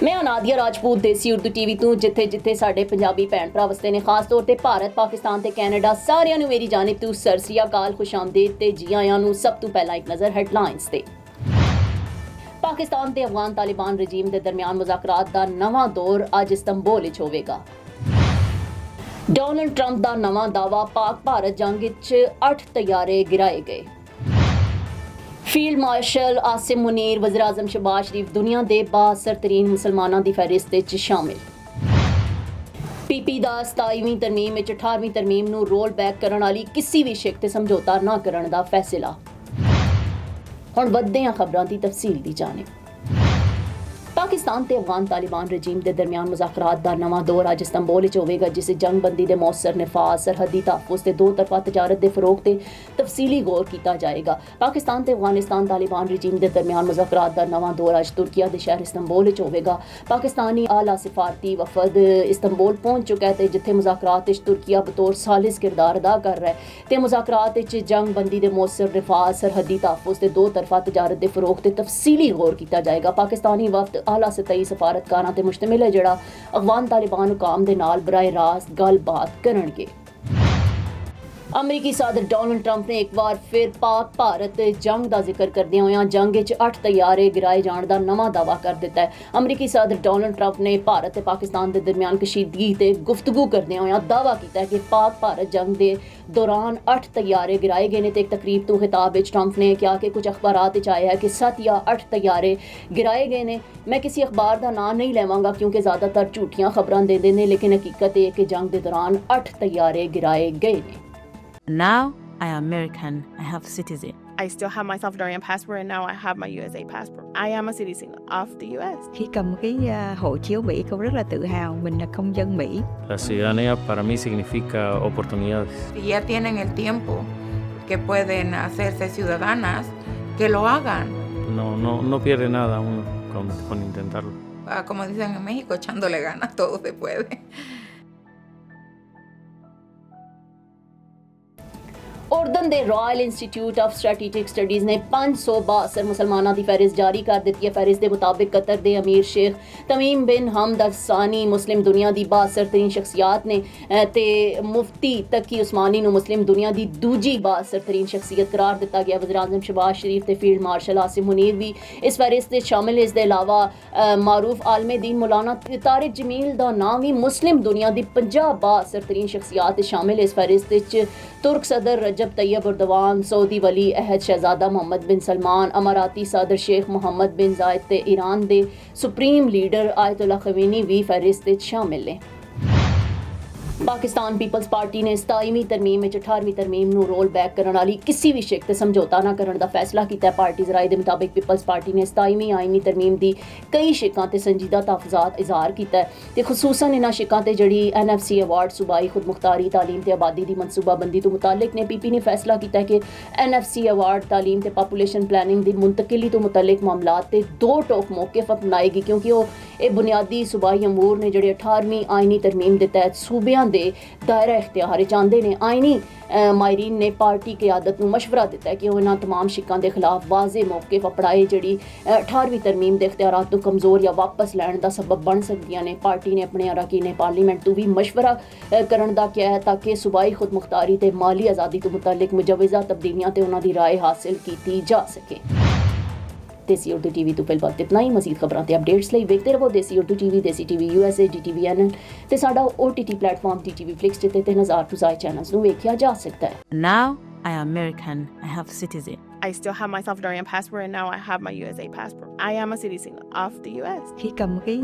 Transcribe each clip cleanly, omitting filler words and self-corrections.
ਮੈਂ ਨਾਦੀਆ ਰਾਜਪੂਤ ਦੇਸੀ ਉਰਦੂ ਟੀਵੀ ਤੋਂ ਜਿੱਥੇ ਸਾਡੇ ਪੰਜਾਬੀ ਭੈਣ ਭਰਾ ਵਸਦੇ ਨੇ, ਖਾਸ ਤੌਰ ਤੇ ਭਾਰਤ, ਪਾਕਿਸਤਾਨ ਤੇ ਕੈਨੇਡਾ, ਸਾਰਿਆਂ ਨੂੰ ਮੇਰੀ ਜਾਨਿਬ ਤੋਂ ਸਤਿ ਸ੍ਰੀ ਅਕਾਲ, ਖੁਸ਼ਾਮਦੀਦ ਤੇ ਜੀ ਆਇਆਂ ਨੂੰ। ਸਭ ਤੋਂ ਪਹਿਲਾਂ ਇੱਕ ਨਜ਼ਰ ਹੈਡਲਾਈਨਸ ਤੇ। ਪਾਕਿਸਤਾਨ ਤੇ ਅਫਗਾਨ ਤਾਲਿਬਾਨ ਰਜੀਮ ਦੇ ਦਰਮਿਆਨ ਮੁਜ਼ਾਕਰਾਤ ਦਾ ਨਵਾਂ ਦੌਰ ਅੱਜ ਇਸਤੰਬੁਲ ਵਿੱਚ ਹੋਵੇਗਾ। ਡੋਨਲਡ ਟਰੰਪ ਦਾ ਨਵਾਂ ਦਾਅਵਾ, ਪਾਕ ਭਾਰਤ ਜੰਗ ਵਿੱਚ 8 ਤੈਯਾਰੇ ਗਿਰਾਏ ਗਏ। ਫੀਲਡ ਮਾਰਸ਼ਲ ਆਸਿਮ ਮੁਨੀਰ, ਵਜ਼ੀਰ ਆਜ਼ਮ ਸ਼ਹਿਬਾਜ਼ ਸ਼ਰੀਫ ਦੁਨੀਆ ਦੇ ਬਾਅਸਰ ਤਰੀਨ ਮੁਸਲਮਾਨਾਂ ਦੀ ਫਹਿਰਿਸਤ ਵਿੱਚ ਸ਼ਾਮਿਲ। ਪੀਪੀ ਦਾ 27ਵੀਂ ਤਰਮੀਮ ਵਿੱਚ 18ਵੀਂ ਤਰਮੀਮ ਨੂੰ ਰੋਲ ਬੈਕ ਕਰਨ ਵਾਲੀ ਕਿਸੇ ਵੀ ਸ਼ਿਕ ਤੇ ਸਮਝੌਤਾ ਨਾ ਕਰਨ ਦਾ ਫੈਸਲਾ। ਹੁਣ ਵੱਧਦੇ ਹਾਂ ਖਬਰਾਂ ਦੀ ਤਫਸੀਲ ਦੀ ਜਾਣਿਬ। ਪਾਕਿਸਤਾਨ ਤੇ ਅਫਗਾਨ ਤਾਲਿਬਾਨ ਰਜੀਮ ਦੇ ਦਰਮਿਆਨ ਮੁਜ਼ਾਕਰਾਤ ਦਾ ਨਵਾਂ ਦੌਰ ਅੱਜ ਇਸਤੰਬੁਲ ਵਿੱਚ ਹੋਵੇਗਾ, ਜਿਸ ਜੰਗਬੰਦੀ ਦੇ ਮੌਸਰ ਨਿਫਾਜ਼, ਸਰਹੱਦੀ ਤਹਫ਼ੁਜ਼ ਤੇ ਦੋ ਤਰਫਾ ਤਜਾਰਤ ਦੇ ਫਰੋਗ ਤੇ ਤਫਸੀਲੀ ਗੌਰ ਕੀਤਾ ਜਾਏਗਾ। ਪਾਕਿਸਤਾਨ ਤੇ ਅਫਗਾਨਿਸਤਾਨ ਤਾਲਿਬਾਨ ਰਜੀਮ ਦੇ ਦਰਮਿਆਨ ਮੁਜ਼ਾਕਰਾਤ ਦਾ ਨਵਾਂ ਦੌਰ ਅੱਜ ਤੁਰਕੀਆ ਦੇ ਸ਼ਹਿਰ ਇਸਤੰਬੁਲ ਵਿੱਚ ਹੋਵੇਗਾ। ਪਾਕਿਸਤਾਨੀ ਆਲਾ ਸਿਫਾਰਤੀ ਵਫਦ ਇਸਤੰਬੁਲ ਪਹੁੰਚ ਚੁੱਕਾ ਹੈ ਤੇ ਜਿੱਥੇ ਮੁਜ਼ਾਕਰਾਤ ਵਿੱਚ ਤੁਰਕੀਆ ਬਤੌਰ ਸਾਲਿਸ ਕਿਰਦਾਰ ਅਦਾ ਕਰ ਰਿਹਾ ਹੈ ਤੇ ਮੁਜ਼ਾਕਰਾਤ ਵਿੱਚ ਜੰਗਬੰਦੀ ਦੇ ਮੌਸਰ ਨਿਫਾਜ਼, ਸਰਹੱਦੀ ਤਹਫ਼ੁਜ਼ ਤੇ ਦੋ ਤਰਫਾ ਤਜਾਰਤ ਦੇ ਫਰੋਗ ਤੇ ਤਫਸੀਲੀ ਗੌਰ ਕੀਤਾ ਜਾਏਗਾ। ਪਾਕਿਸਤਾਨੀ ਵਫਦ ਆਲਾ ਸਤਹੀ ਸਫਾਰਤਕਾਰਾਂ ਤੇ ਮੁਸ਼ਤਮਿਲ ਹੈ, ਜਿਹੜਾ ਅਫਗਾਨ ਤਾਲਿਬਾਨ ਹੁਕਾਮ ਦੇ ਨਾਲ ਬਰਾਏ ਰਾਸਤ ਗੱਲਬਾਤ ਕਰਨਗੇ। ਅਮਰੀਕੀ ਸਦਰ ਡੋਨਲਡ ਟਰੰਪ ਨੇ ਇੱਕ ਵਾਰ ਫਿਰ ਪਾਕ ਭਾਰਤ ਜੰਗ ਦਾ ਜ਼ਿਕਰ ਕਰਦਿਆਂ ਹੋਇਆਂ ਜੰਗ ਵਿੱਚ 8 ਤੈਯਾਰੇ ਗਿਰਾਏ ਜਾਣ ਦਾ ਨਵਾਂ ਦਾਅਵਾ ਕਰ ਦਿੱਤਾ ਹੈ। ਅਮਰੀਕੀ ਸਦਰ ਡੋਨਲਡ ਟਰੰਪ ਨੇ ਭਾਰਤ ਤੇ ਪਾਕਿਸਤਾਨ ਦੇ ਦਰਮਿਆਨ ਕਸ਼ੀਦਗੀ ਤੇ ਗੁਫ਼ਤਗੂ ਕਰਦਿਆਂ ਹੋਇਆਂ ਦਾਅਵਾ ਕੀਤਾ ਹੈ ਕਿ ਪਾਕ ਭਾਰਤ ਜੰਗ ਦੇ ਦੌਰਾਨ 8 ਤੈਯਾਰੇ ਗਿਰਾਏ ਗਏ ਨੇ ਤੇ ਇੱਕ ਤਕਰੀਬ ਤੋਂ ਖਿਤਾਬ ਵਿੱਚ ਟਰੰਪ ਨੇ ਕਿਹਾ ਕਿ ਕੁਝ ਅਖਬਾਰਾਂ ਵਿੱਚ ਆਇਆ ਹੈ ਕਿ 7 ਜਾਂ 8 ਤੈਯਾਰੇ ਗਿਰਾਏ ਗਏ ਨੇ। ਮੈਂ ਕਿਸੇ ਅਖਬਾਰ ਦਾ ਨਾਂ ਨਹੀਂ ਲਵਾਂਗਾ ਕਿਉਂਕਿ ਜ਼ਿਆਦਾਤਰ ਝੂਠੀਆਂ ਖਬਰਾਂ ਦਿੰਦੇ ਨੇ, ਲੇਕਿਨ ਹਕੀਕਤ ਇਹ ਕਿ ਜੰਗ ਦੇ ਦੌਰਾਨ 8 ਤੈਯਾਰੇ ਗਿਰਾਏ ਗਏ ਨੇ। Now I am American. I have citizen. I still have my Salvadorian passport and now I have my USA passport. I am a citizen of the US. Khi cầm cái hộ chiếu Mỹ, con rất là tự hào mình là công dân Mỹ. La ciudadanía para mí significa oportunidades. Si ya tienen el tiempo que pueden hacerse ciudadanas, que lo hagan. No pierde nada uno con intentarlo. Como dicen en México, echándole ganas, todo se puede. ਉਰਦਨ ਦੇ royal institute of strategic studies ਨੇ 562 ਮੁਸਲਮਾਨਾਂ ਦੀ ਫਹਿਰਿਸਤ ਜਾਰੀ ਕਰ ਦਿੱਤੀ ਹੈ। ਫਹਿਰਿਸਤ ਦੇ ਮੁਤਾਬਿਕ Qatar ਦੇ ਅਮੀਰ ਸ਼ੇਖ ਤਮੀਮ ਬਿਨ ਹਮਦ ਅਲ ਸਾਨੀ ਮੁਸਲਿਮ ਦੁਨੀਆ ਦੀ ਬਾਅਸਰ ਤਰੀਨ ਸ਼ਖਸੀਅਤ ਨੇ ਤੇ ਮੁਫਤੀ ਤਕੀ ਉਸਮਾਨੀ ਨੂੰ ਮੁਸਲਿਮ ਦੁਨੀਆ ਦੀ ਦੂਜੀ ਬਾਅਸਰ ਤਰੀਨ ਸ਼ਖਸੀਅਤ ਕਰਾਰ ਦਿੱਤਾ ਗਿਆ। ਵਜ਼ੀਰ ਆਜ਼ਮ ਸ਼ਹਿਬਾਜ਼ ਸ਼ਰੀਫ ਤੇ ਫੀਲਡ ਮਾਰਸ਼ਲ ਆਸਿਮ ਮੁਨੀਰ ਵੀ ਇਸ ਫਹਿਰਿਸਤ ਵਿੱਚ ਸ਼ਾਮਿਲ। ਇਸ ਦੇ ਇਲਾਵਾ ਮਾਰੂਫ ਆਲਮੇ ਦੀਨ ਮੌਲਾਨਾ ਤਾਰਿਕ ਜਮੀਲ ਦਾ ਨਾਮ ਵੀ ਮੁਸਲਿਮ ਦੁਨੀਆ ਦੀ 50 ਬਾਅਸਰ ਤਰੀਨ ਸ਼ਖਸੀਅਤ ਸ਼ਾਮਿਲ। ਇਸ ਫਹਿਰਿਸਤ ਵਿੱਚ ਤੁਰਕ ਸਦਰ रजब तैयब उर्दवान, सऊदी वली अहद शहजादा मोहम्मद बिन सलमान, अमाराती सदर शेख मोहम्मद बिन जायद ते ईरान दे सुप्रीम लीडर आयतुल्ला खमीनी भी फहरिस्त विच शामिल ने। ਪਾਕਿਸਤਾਨ ਪੀਪਲਜ਼ ਪਾਰਟੀ ਨੇ 27ਵੀਂ ਤਰਮੀਮ ਵਿੱਚ 18ਵੀਂ ਤਰਮੀਮ ਨੂੰ ਰੋਲ ਬੈਕ ਕਰਨ ਵਾਲੀ ਕਿਸੇ ਵੀ ਸ਼ਿਕ ਤੇ ਸਮਝੌਤਾ ਨਾ ਕਰਨ ਦਾ ਫੈਸਲਾ ਕੀਤਾ ਹੈ। ਪਾਰਟੀ ਜ਼ਰਾਏ ਦੇ ਮੁਤਾਬਿਕ ਪੀਪਲਜ਼ ਪਾਰਟੀ ਨੇ 27ਵੀਂ ਆਈਨੀ ਤਰਮੀਮ ਦੀ ਕਈ ਸ਼ਿਕਾਂ ਤੇ ਸੰਜੀਦਾ ਤਹਫ਼ਜ਼ਾਤ ਇਜ਼ਹਾਰ ਕੀਤਾ ਹੈ ਤੇ ਖੁਸੂਸਨ ਇਹਨਾਂ ਸ਼ਿਕਾਂ ਤੇ ਜਿਹੜੀ NFC ਅਵਾਰਡ ਸੂਬਾਈ ਖੁਦਮੁਖਤਾਰੀ ਤਾਲੀਮ ਤੇ ਆਬਾਦੀ ਦੀ ਮਨਸੂਬਾਬੰਦੀ ਤੋਂ ਮੁਤਾਲਿਕ ਨੇ। ਪੀਪੀ ਨੇ ਫੈਸਲਾ ਕੀਤਾ ਹੈ ਕਿ NFC ਅਵਾਰਡ ਤਾਲੀਮ ਤੇ ਪਾਪੂਲੇਸ਼ਨ ਪਲੈਨਿੰਗ ਦੀ ਮੁੰਤਕਿਲੀ ਤੋਂ ਮੁਤਲਕ ਮਾਮਲਾਤ ਤੇ ਦੋ ਟੋਕ ਮੌਕਿਫ ਅਪਣਾਏਗੀ, ਕਿਉਂਕਿ ਉਹ ਇਹ ਬੁਨਿਆਦੀ ਸੂਬਾਈ ਅਮੂਰ ਨੇ ਜਿਹੜੇ 18ਵੀਂ ਆਈਨੀ ਤਰਮੀਮ ਦੇ ਤਹਿਤ ਸੂਬਿਆਂ ਦੇ ਦਾਇਰਾ ਇਖਤਿਆਰ ਵਿੱਚ ਆਉਂਦੇ ਨੇ। ਆਈਨੀ ਮਾਇਰੀਨ ਨੇ ਪਾਰਟੀ ਕਿਆਦਤ ਨੂੰ ਮਸ਼ਵਰਾ ਦਿੱਤਾ ਹੈ ਕਿ ਉਹ ਇਹਨਾਂ ਤਮਾਮ ਸ਼ਿਕਾਂ ਦੇ ਖਿਲਾਫ ਵਾਜ਼ੇ ਮੌਕਿਫ ਅਪਣਾਏ ਜਿਹੜੀ 18ਵੀਂ ਤਰਮੀਮ ਦੇ ਇਖਤਿਆਰਾਤ ਨੂੰ ਕਮਜ਼ੋਰ ਜਾਂ ਵਾਪਸ ਲੈਣ ਦਾ ਸਬਬ ਬਣ ਸਕਦੀਆਂ ਨੇ। ਪਾਰਟੀ ਨੇ ਆਪਣੇ ਅਰਕਾਨ ਪਾਰਲੀਮੈਂਟ ਤੋਂ ਵੀ ਮਸ਼ਵਰਾ ਕਰਨ ਦਾ ਕਿਹਾ ਹੈ ਤਾਂ ਕਿ ਸੂਬਾਈ ਖੁਦਮੁਖਤਾਰੀ ਤੇ ਮਾਲੀ ਆਜ਼ਾਦੀ ਤੋਂ ਮੁਤਲਕ ਮੁਜਵਜ਼ਾ ਤਬਦੀਲੀਆਂ ਤੇ ਉਹਨਾਂ ਦੀ ਰਾਏ ਹਾਸਿਲ ਕੀਤੀ ਜਾ ਸਕੇ। देसी उर्दू टीवी तो फिलहाल इतना ही। मजीद खबरों ते अपडेट्स ਲਈ ਵੇਖਦੇ ਰਹੋ देसी उर्दू टीवी, देसी टीवी USA, DTV NN ਤੇ ਸਾਡਾ OTT ਪਲੇਟਫਾਰਮ DTV Flix ਜਿੱਤੇ 3000 ਤੋਂ ਜ਼ਿਆਦਾ ਚੈਨਲਸ ਨੂੰ ਵੇਖਿਆ ਜਾ ਸਕਦਾ ਹੈ। Now I am American. I have citizen. I still have my Salvadorian passport and now I have my USA passport. I am a citizen of the US. Khi cầm cái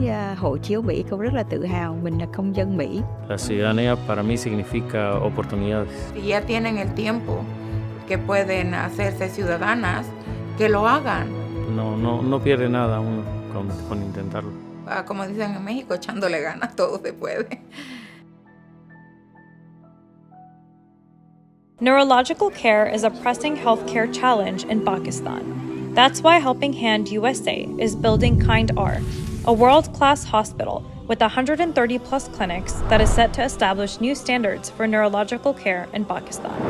hộ chiếu Mỹ, con rất là tự hào mình là công dân Mỹ. La ciudadanía para mí significa oportunidades. Si ya tienen el tiempo que pueden hacerse ciudadanas, que lo hagan. No pierde nada uno con intentarlo. Como dicen en México, echándole ganas, todo se puede. Neurological care is a pressing healthcare challenge in Pakistan. That's why Helping Hand USA is building Kind R, a world-class hospital with 130 plus clinics that is set to establish new standards for neurological care in Pakistan.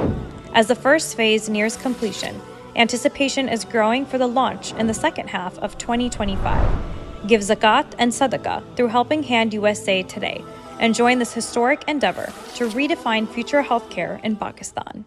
As the first phase nears completion, anticipation is growing for the launch in the second half of 2025. Give zakat and sadaqah through Helping Hand USA today and join this historic endeavor to redefine future healthcare in Pakistan.